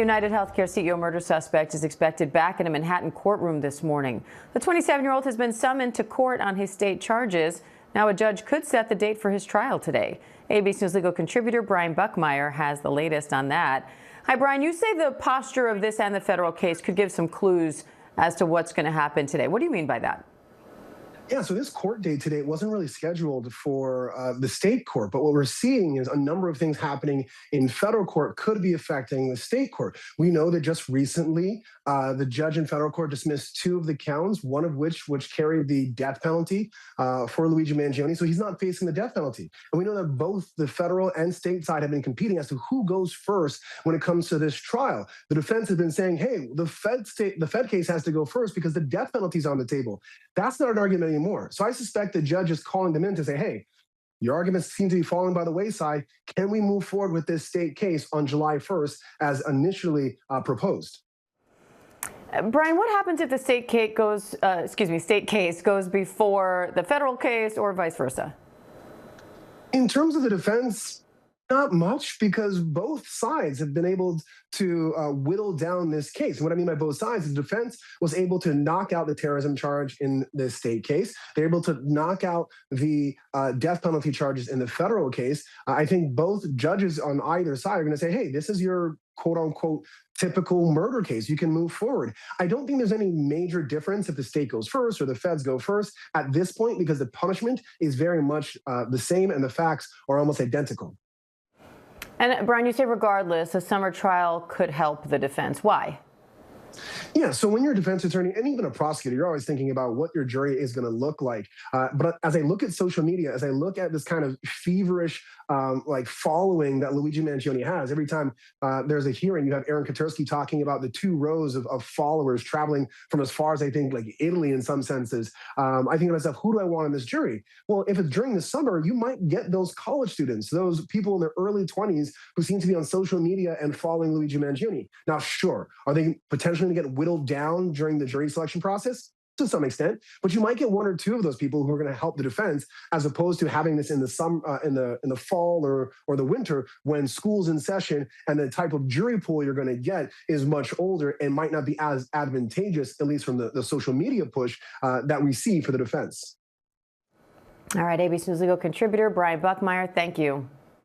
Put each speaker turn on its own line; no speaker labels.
UnitedHealthcare CEO murder suspect is expected back in a Manhattan courtroom this morning. The 27-year-old has been summoned to court on his state charges. Now a judge could set the date for his trial today. ABC News legal contributor Brian Buckmire has the latest on that. Hi, Brian. You say the posture of this and the federal case could give some clues as to what's going to happen today. What do you mean by that?
Yeah, so this court date today wasn't really scheduled for the state court, but what we're seeing is a number of things happening in federal court could be affecting the state court. We know that just recently, the judge in federal court dismissed 2 of the counts, one of which carried the death penalty for Luigi Mangione, so he's not facing the death penalty. And we know that both the federal and state side have been competing as to who goes first when it comes to this trial. The defense has been saying, hey, the Fed case has to go first because the death penalty is on the table. That's not an argument anymore. So I suspect the judge is calling them in to say, hey, your arguments seem to be falling by the wayside. Can we move forward with this state case on July 1st as initially proposed?
Brian, what happens if the state case goes before the federal case or vice versa?
In terms of the defense, not much, because both sides have been able to whittle down this case. And what I mean by both sides is the defense was able to knock out the terrorism charge in the state case. They're able to knock out the death penalty charges in the federal case. I think both judges on either side are going to say, hey, this is your quote unquote typical murder case. You can move forward. I don't think there's any major difference if the state goes first or the feds go first at this point, because the punishment is very much the same and the facts are almost identical.
And Brian, you say regardless, a summer trial could help the defense. Why?
Yeah, so when you're a defense attorney and even a prosecutor, you're always thinking about what your jury is going to look like. But as I look at social media, as I look at this kind of feverish following that Luigi Mangione has, every time there's a hearing, you have Aaron Katersky talking about the 2 rows of followers traveling from as far as I think like Italy in some senses. I think to myself, who do I want in this jury? Well, if it's during the summer, you might get those college students, those people in their early 20s who seem to be on social media and following Luigi Mangione. Now, sure, are they potentially going to get whittled down during the jury selection process? To some extent, but you might get 1 or 2 of those people who are going to help the defense, as opposed to having this in the fall or the winter when school's in session and the type of jury pool you're going to get is much older and might not be as advantageous, at least from the social media push that we see for the defense.
All right, ABC News legal contributor Brian Buckmire, thank you.